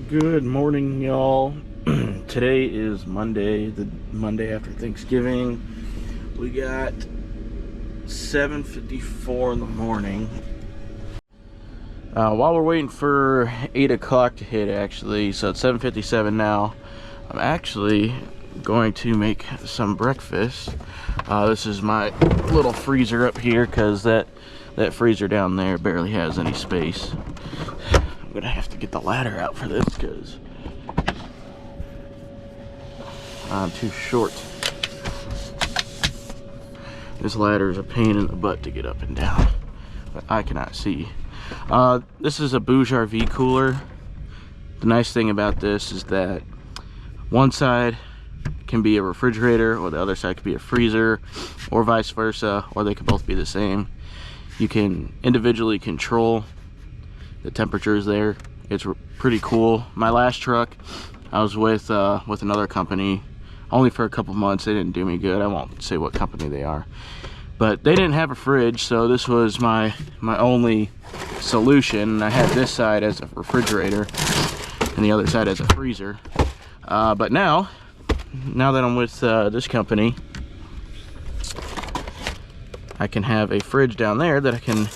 Good morning, y'all. Today is Monday, the Monday after Thanksgiving. We got 7:54 in the morning. While we're waiting for 8 o'clock to hit, actually, so it's 7:57 now, I'm actually going to make some breakfast. This is my little freezer up here because that freezer down there barely has any space. I'm gonna have to get the ladder out for this because I'm too short. This ladder is a pain in the butt to get up and down, but I cannot see. This is a Bouge RV cooler. The nice thing about this is that one side can be a refrigerator or the other side could be a freezer, or vice versa, or they could both be the same. You can individually control the temperatures there. It's pretty cool. My last truck, I was with another company only for a couple months. They didn't do me good. I won't say what company they are, but they didn't have a fridge, so this was my only solution. I had this side as a refrigerator and the other side as a freezer. But now that I'm with this company, I can have a fridge down there that I can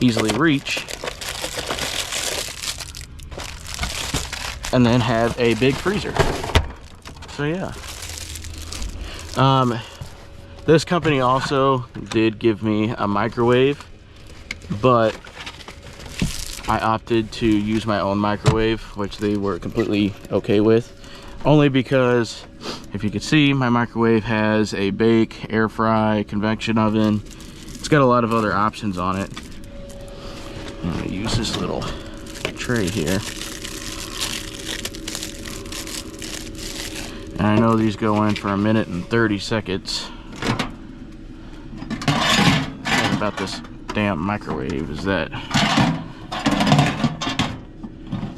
easily reach, and then have a big freezer. So yeah. This company also did give me a microwave, but I opted to use my own microwave, which they were completely okay with. Only because, if you can see, my microwave has a bake, air fry, convection oven. It's got a lot of other options on it. I'm gonna use this little tray here. And I know these go in for 1 minute and 30 seconds. The thing about this damn microwave is that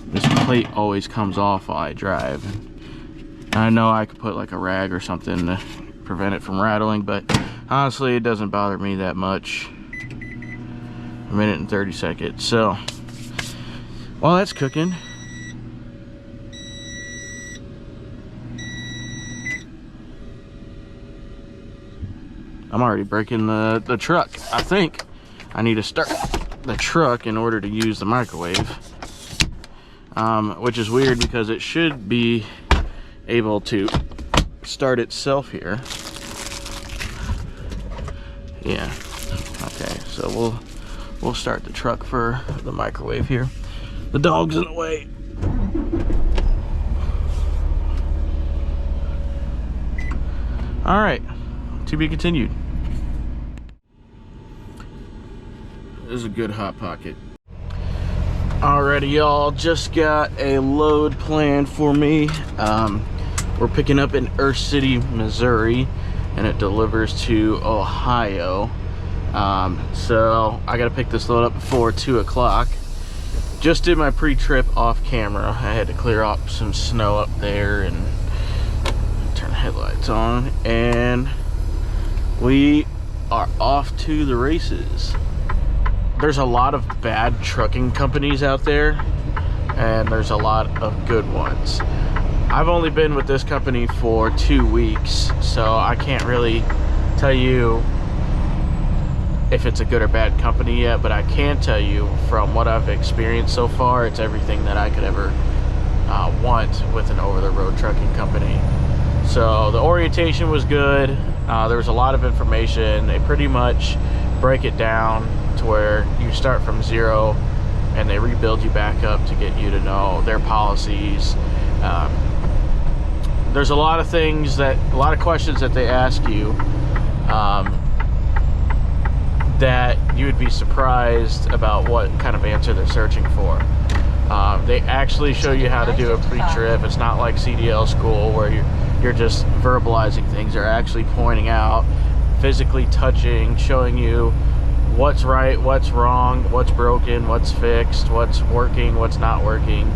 this plate always comes off while I drive. And I know I could put like a rag or something to prevent it from rattling, but honestly it doesn't bother me that much. 1 minute and 30 seconds. So while that's cooking, I'm already breaking the truck. I think I need to start the truck in order to use the microwave, which is weird because it should be able to start itself here. Yeah, okay, so we'll start the truck for the microwave here. The dog's in the way. All right, to be continued. This is a good hot pocket. Alrighty, y'all, just got a load planned for me. We're picking up in Earth City, Missouri, and it delivers to Ohio. So I gotta pick this load up before 2 o'clock. Just did my pre-trip off camera. I had to clear up some snow up there and turn the headlights on, and we are off to the races. There's a lot of bad trucking companies out there, and there's a lot of good ones. I've only been with this company for 2 weeks, so I can't really tell you if it's a good or bad company yet, but I can tell you from what I've experienced so far, it's everything that I could ever want with an over-the-road trucking company. So the orientation was good. There was a lot of information. They pretty much break it down to where you start from zero and they rebuild you back up to get you to know their policies. There's a lot of things a lot of questions that they ask you that you would be surprised about what kind of answer they're searching for. They actually show you how to do a pre-trip. It's not like CDL school where you're just verbalizing things. They're actually pointing out, physically touching, showing you what's right, what's wrong, what's broken, what's fixed, what's working, what's not working.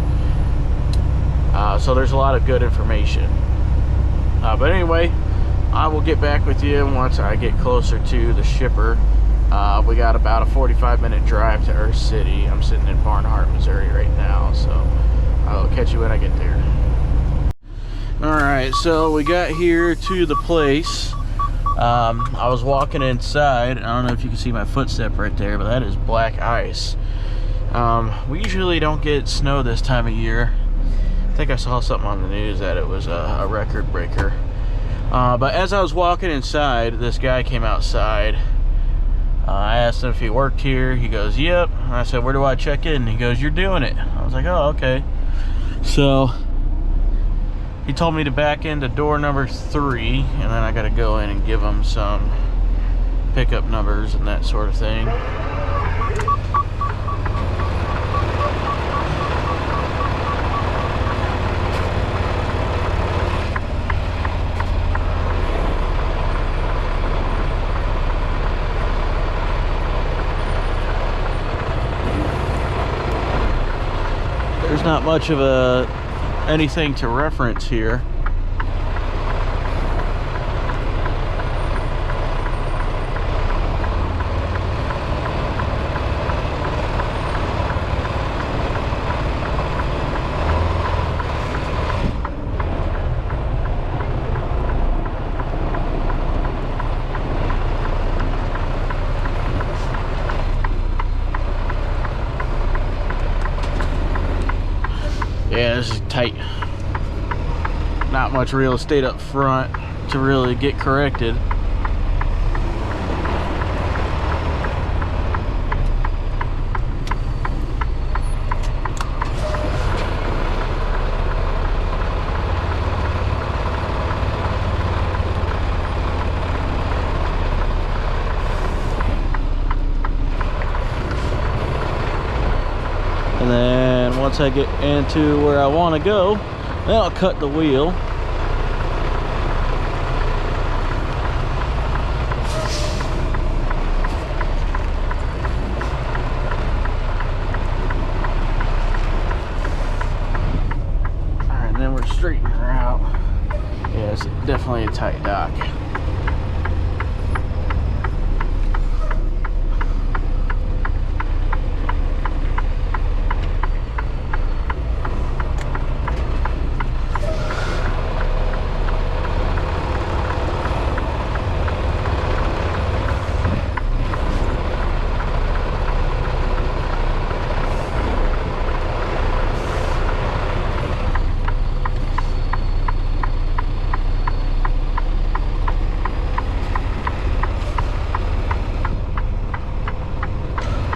So there's a lot of good information. But anyway, I will get back with you once I get closer to the shipper. We got about a 45-minute drive to Earth City. I'm sitting in Barnhart, Missouri right now, so I'll catch you when I get there. Alright, so we got here to the place. I was walking inside. I don't know if you can see my footstep right there, but that is black ice. We usually don't get snow this time of year. I think I saw something on the news that it was a record breaker. But as I was walking inside, this guy came outside. I asked him if he worked here. He goes, yep. And I said, where do I check in? And he goes, you're doing it. I was like, oh, okay. So he told me to back into door number 3, and then I got to go in and give him some pickup numbers and that sort of thing. There's not much of anything to reference here. Yeah, this is tight. Not much real estate up front to really get corrected. And then once I get into where I want to go, then I'll cut the wheel. Alright, and then we're straightening her out. Yeah, it's definitely a tight dock.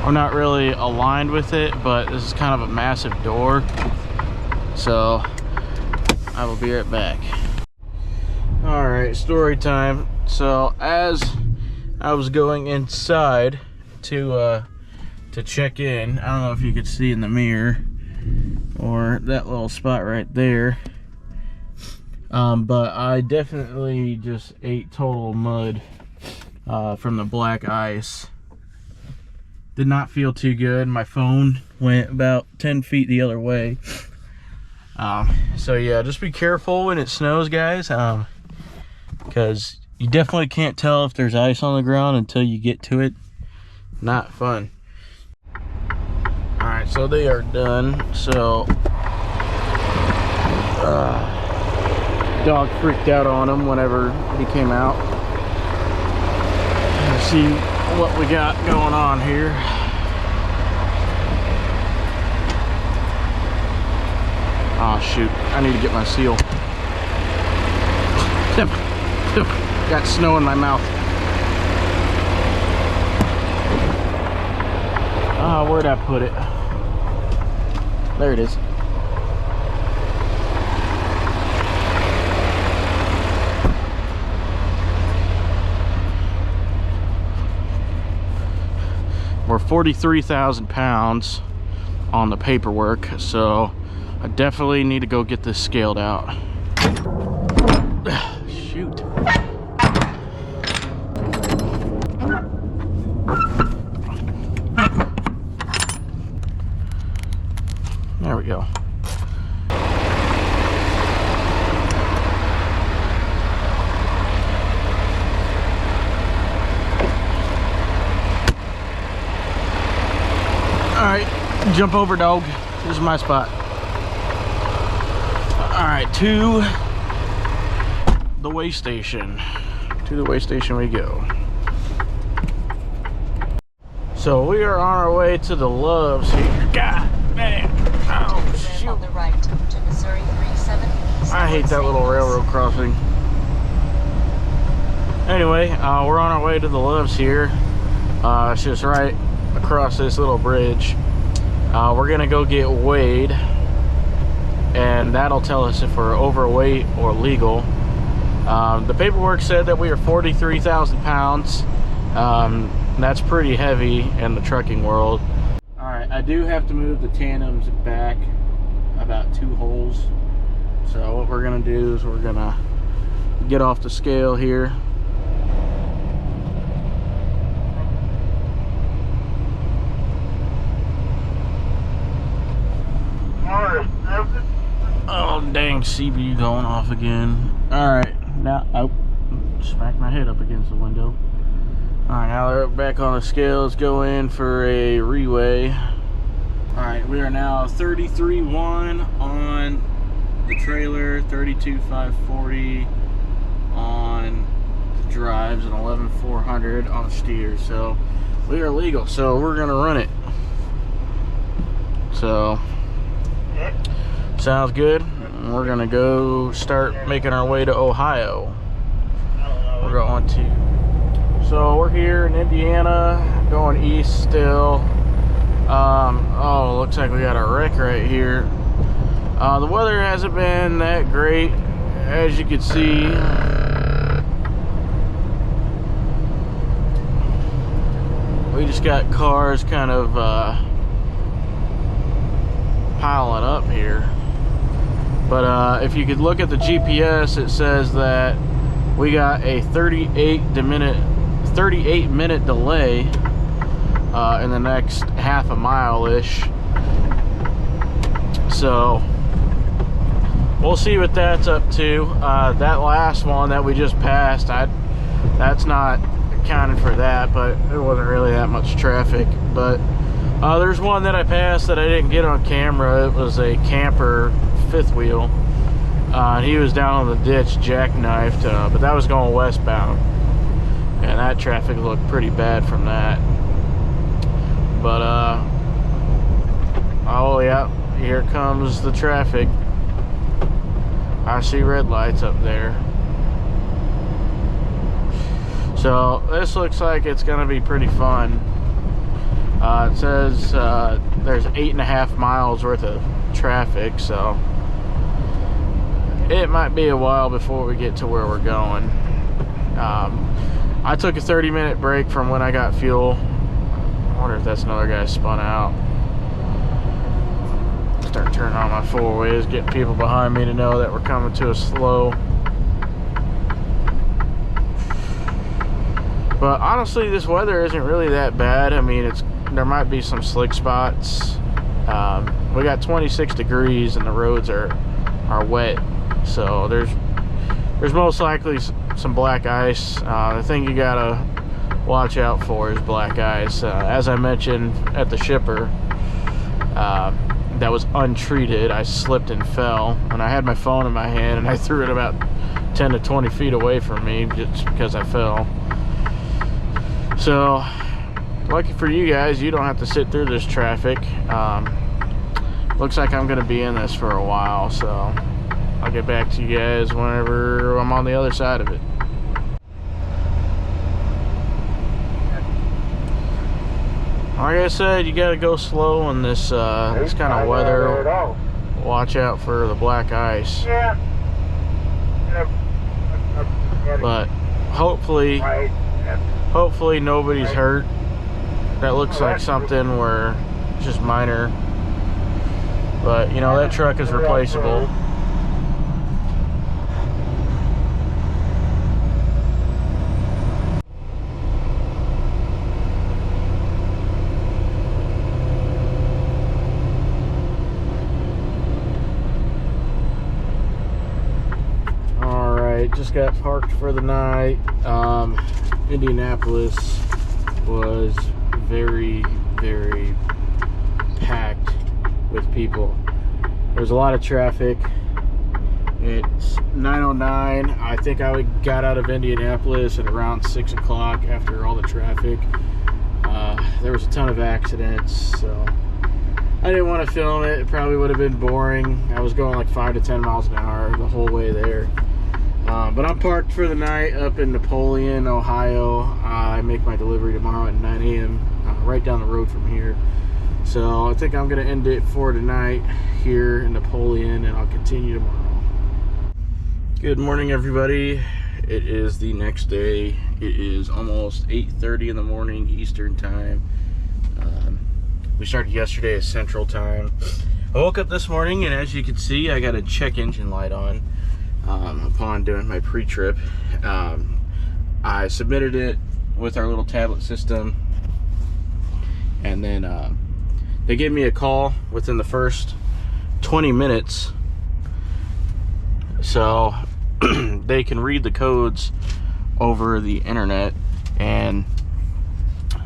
I'm not really aligned with it, but this is kind of a massive door, so I will be right back. All right, story time. So as I was going inside to check in, I don't know if you could see in the mirror or that little spot right there, but I definitely just ate total mud from the black ice. Did not feel too good. My phone went about 10 feet the other way. So yeah, just be careful when it snows, guys, because you definitely can't tell if there's ice on the ground until you get to it. Not fun. All right, so they are done. So dog freaked out on him whenever he came out. Let's see what we got going on here. Oh shoot, I need to get my seal. Got snow in my mouth. Ah, where'd I put it? There it is. We're 43,000 pounds on the paperwork, so I definitely need to go get this scaled out. Shoot. There we go. All right, jump over, dog. This is my spot. Alright, to the way station. To the way station we go. So we are on our way to the Loves here. God man. Oh shoot. On the right to Missouri 37 East. I hate that little railroad crossing. Anyway, we're on our way to the Loves here. It's just right across this little bridge. We're gonna go get weighed, and that'll tell us if we're overweight or legal. The paperwork said that we are 43,000 pounds. That's pretty heavy in the trucking world. All right, I do have to move the tandems back about 2 holes. So what we're gonna do is we're gonna get off the scale here. Oh dang, CB going off again. All right, now oh, smacked my head up against the window. All right, now we're back on the scale. Let's go in for a reweigh. All right, we are now 33.1 on the trailer, 32,540 on the drives, and 11,400 on the steers. So we are legal. So we're gonna run it. So sounds good. We're gonna go start making our way to Ohio. We're going to. So we're here in Indiana, going east still. Oh, looks like we got a wreck right here. The weather hasn't been that great, as you can see. We just got cars kind of piling up here. But if you could look at the GPS, it says that we got a 38 minute delay in the next half a mile-ish. So we'll see what that's up to. That last one that we just passed, that's not accounted for that, but there wasn't really that much traffic. But there's one that I passed that I didn't get on camera. It was a camper fifth wheel. He was down on the ditch, jackknifed, but that was going westbound, and that traffic looked pretty bad from that. But oh yeah, here comes the traffic. I see red lights up there. So this looks like it's gonna be pretty fun. It says there's 8.5 miles worth of traffic, so it might be a while before we get to where we're going. I took a 30-minute break from when I got fuel. I wonder if that's another guy spun out. Start turning on my four-ways, getting people behind me to know that we're coming to a slow. But honestly, this weather isn't really that bad. I mean, there might be some slick spots. We got 26 degrees and the roads are wet, so there's most likely some black ice. The thing you gotta watch out for is black ice. As I mentioned at the shipper, that was untreated. I slipped and fell, and I had my phone in my hand, and I threw it about 10 to 20 feet away from me just because I fell. So lucky for you guys, you don't have to sit through this traffic. Looks like I'm gonna be in this for a while, so I'll get back to you guys whenever I'm on the other side of it. Like I said, you gotta go slow in this this kind of weather. Watch out for the black ice. But hopefully nobody's hurt. That looks like something where it's just minor. But you know, that truck is replaceable. Just got parked for the night. Indianapolis was very packed with people. There's a lot of traffic. It's 9:09. I think I got out of Indianapolis at around 6 o'clock after all the traffic. There was a ton of accidents, so I didn't want to film it. It probably would have been boring. I was going like 5 to 10 miles an hour the whole way there. But I'm parked for the night up in Napoleon, Ohio. I make my delivery tomorrow at 9 a.m. Right down the road from here. So I think I'm going to end it for tonight here in Napoleon, and I'll continue tomorrow. Good morning, everybody. It is the next day. It is almost 8:30 in the morning Eastern time. We started yesterday at Central time. I woke up this morning, and as you can see, I got a check engine light on upon doing my pre-trip. I submitted it with our little tablet system, and then they gave me a call within the first 20 minutes, so they can read the codes over the internet, and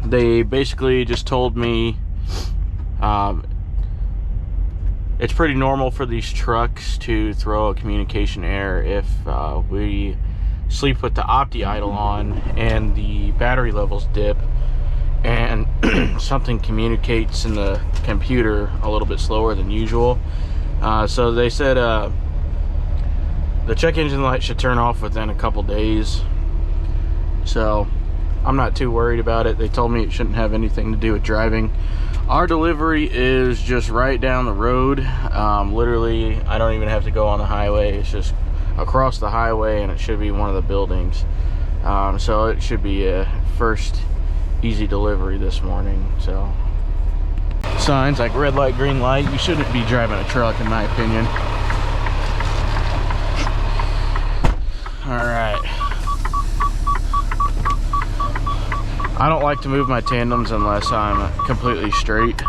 they basically just told me it's pretty normal for these trucks to throw a communication error if we sleep with the opti idle on and the battery levels dip and something communicates in the computer a little bit slower than usual. So they said the check engine light should turn off within a couple days, so I'm not too worried about it. They told me it shouldn't have anything to do with driving. Our delivery is just right down the road. Literally, I don't even have to go on the highway. It's just across the highway, and it should be one of the buildings. So it should be a first easy delivery this morning. So signs like red light, green light, you shouldn't be driving a truck, in my opinion. All right. I don't like to move my tandems unless I'm completely straight.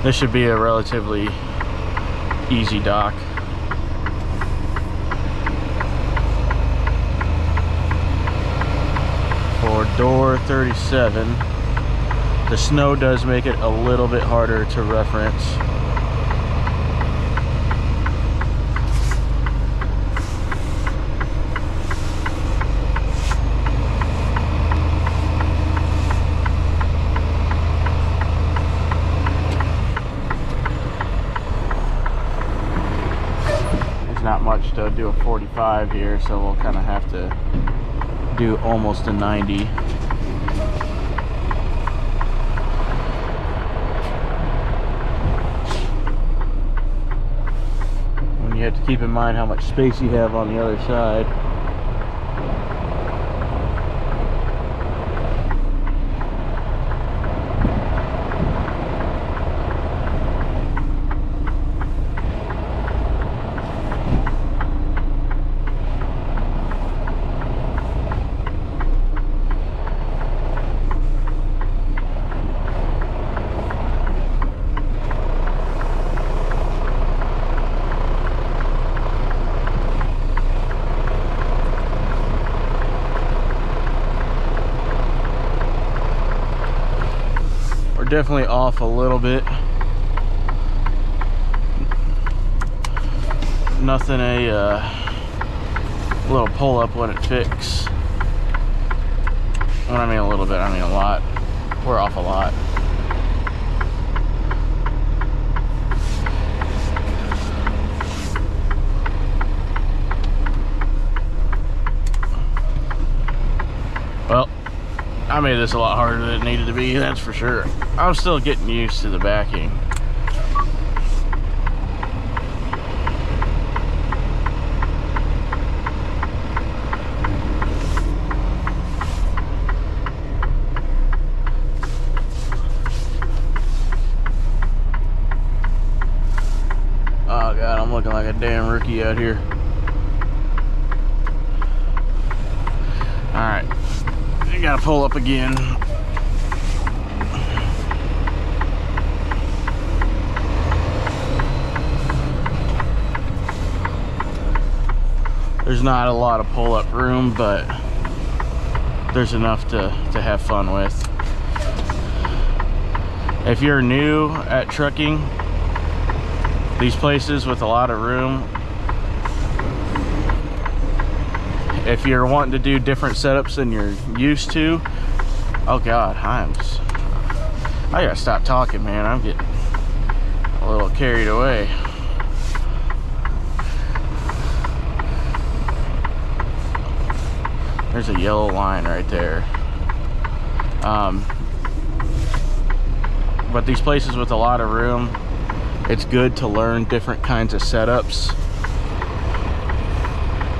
This should be a relatively easy dock. For door 37. The snow does make it a little bit harder to reference. There's not much to do a 45 here, so we'll kind of have to do almost a 90. You have to keep in mind how much space you have on the other side. Definitely off a little bit. Nothing a little pull up when it fix. When I mean a little bit, I mean a lot. We're off a lot. Well, I made this a lot harder than it needed to be, that's for sure. I'm still getting used to the backing. Oh God, I'm looking like a damn rookie out here. All right. I gotta pull up again. There's not a lot of pull-up room, but there's enough to have fun with. If you're new at trucking, these places with a lot of room, if you're wanting to do different setups than you're used to, oh god, I gotta stop talking, man. I'm getting a little carried away. There's a yellow line right there. But these places with a lot of room, it's good to learn different kinds of setups.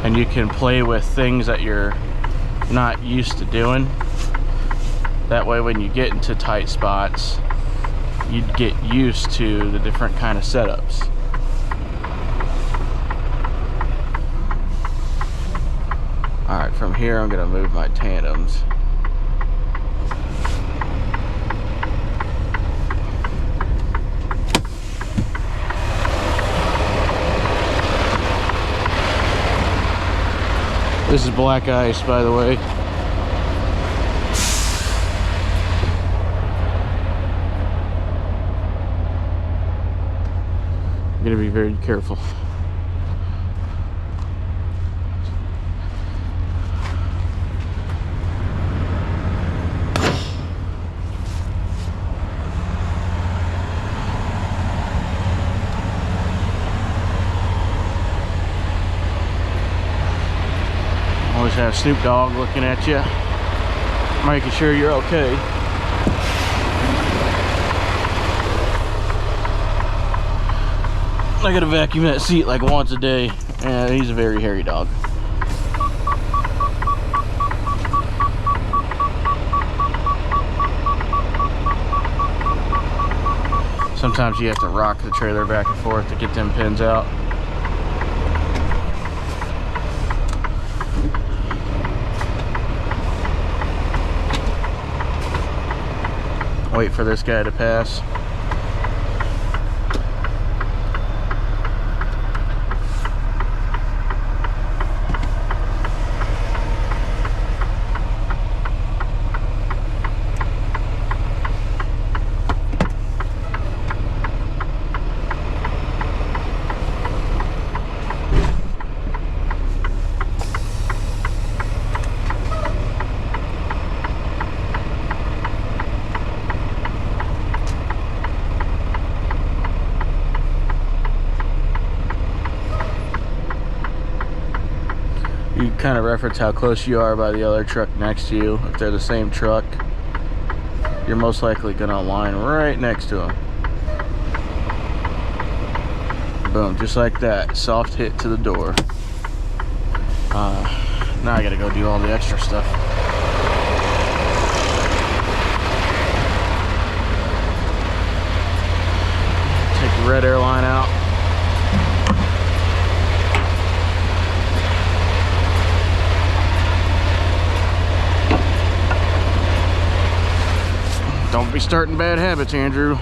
And you can play with things that you're not used to doing. That way when you get into tight spots, you get used to the different kind of setups. Alright, from here I'm gonna move my tandems. This is black ice, by the way. I'm gonna be very careful. Always have Snoop Dogg looking at you, making sure you're okay. I gotta vacuum that seat like once a day. Yeah, he's a very hairy dog. Sometimes you have to rock the trailer back and forth to get them pins out. Wait for this guy to pass. You kind of reference how close you are by the other truck next to you. If they're the same truck, you're most likely going to align right next to them. Boom, just like that. Soft hit to the door. Now I got to go do all the extra stuff. Take the red airline out. Don't be starting bad habits, Andrew.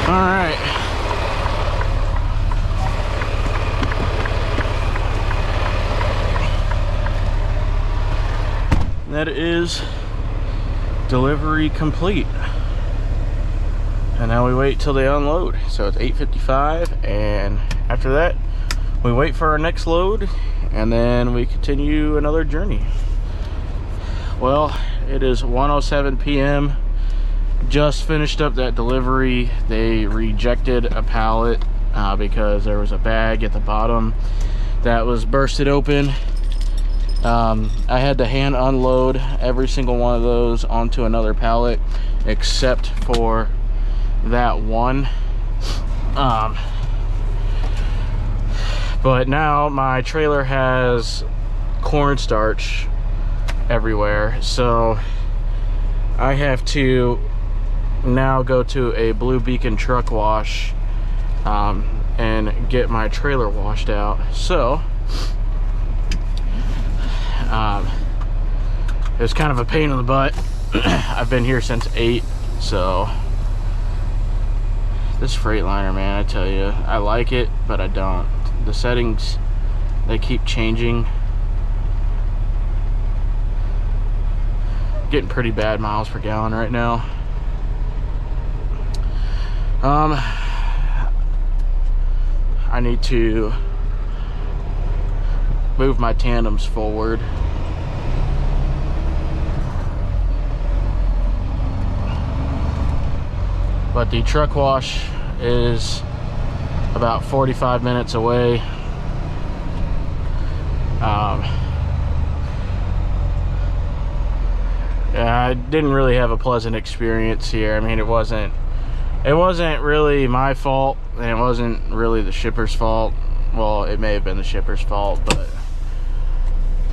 All right. That is delivery complete. And now we wait till they unload. So it's 8:55, and after that, we wait for our next load, and then we continue another journey. Well, it is 1:07 p.m. Just finished up that delivery. They rejected a pallet because there was a bag at the bottom that was bursted open. I had to hand unload every single one of those onto another pallet except for that one. But now my trailer has cornstarch everywhere, so I have to now go to a Blue Beacon truck wash and get my trailer washed out. So it was kind of a pain in the butt. I've been here since 8, so this Freightliner, man, I tell you, I like it, but I don't. The settings, they keep changing. Getting pretty bad miles per gallon right now. I need to move my tandems forward. But the truck wash is about 45 minutes away. Yeah, I didn't really have a pleasant experience here. I mean, it wasn't really my fault, and it wasn't really the shipper's fault. Well, it may have been the shipper's fault, but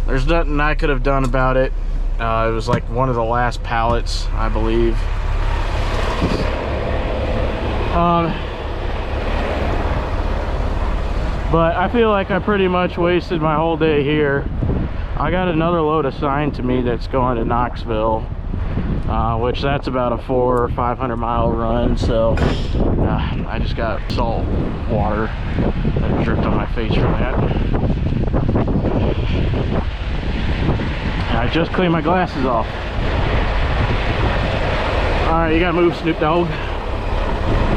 there's nothing I could have done about it. It was like one of the last pallets, I believe. But I feel like I pretty much wasted my whole day here. I got another load assigned to me that's going to Knoxville, which that's about a 400 or 500 mile run. So I just got salt water that dripped on my face from that. And I just cleaned my glasses off. All right, you gotta move, Snoop Dogg.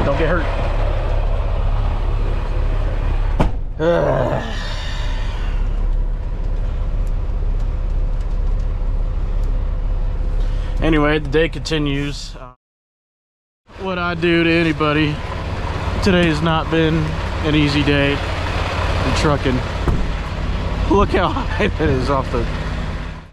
Don't get hurt. Anyway, the day continues. What I do to anybody, today has not been an easy day in trucking. Look how high that is off the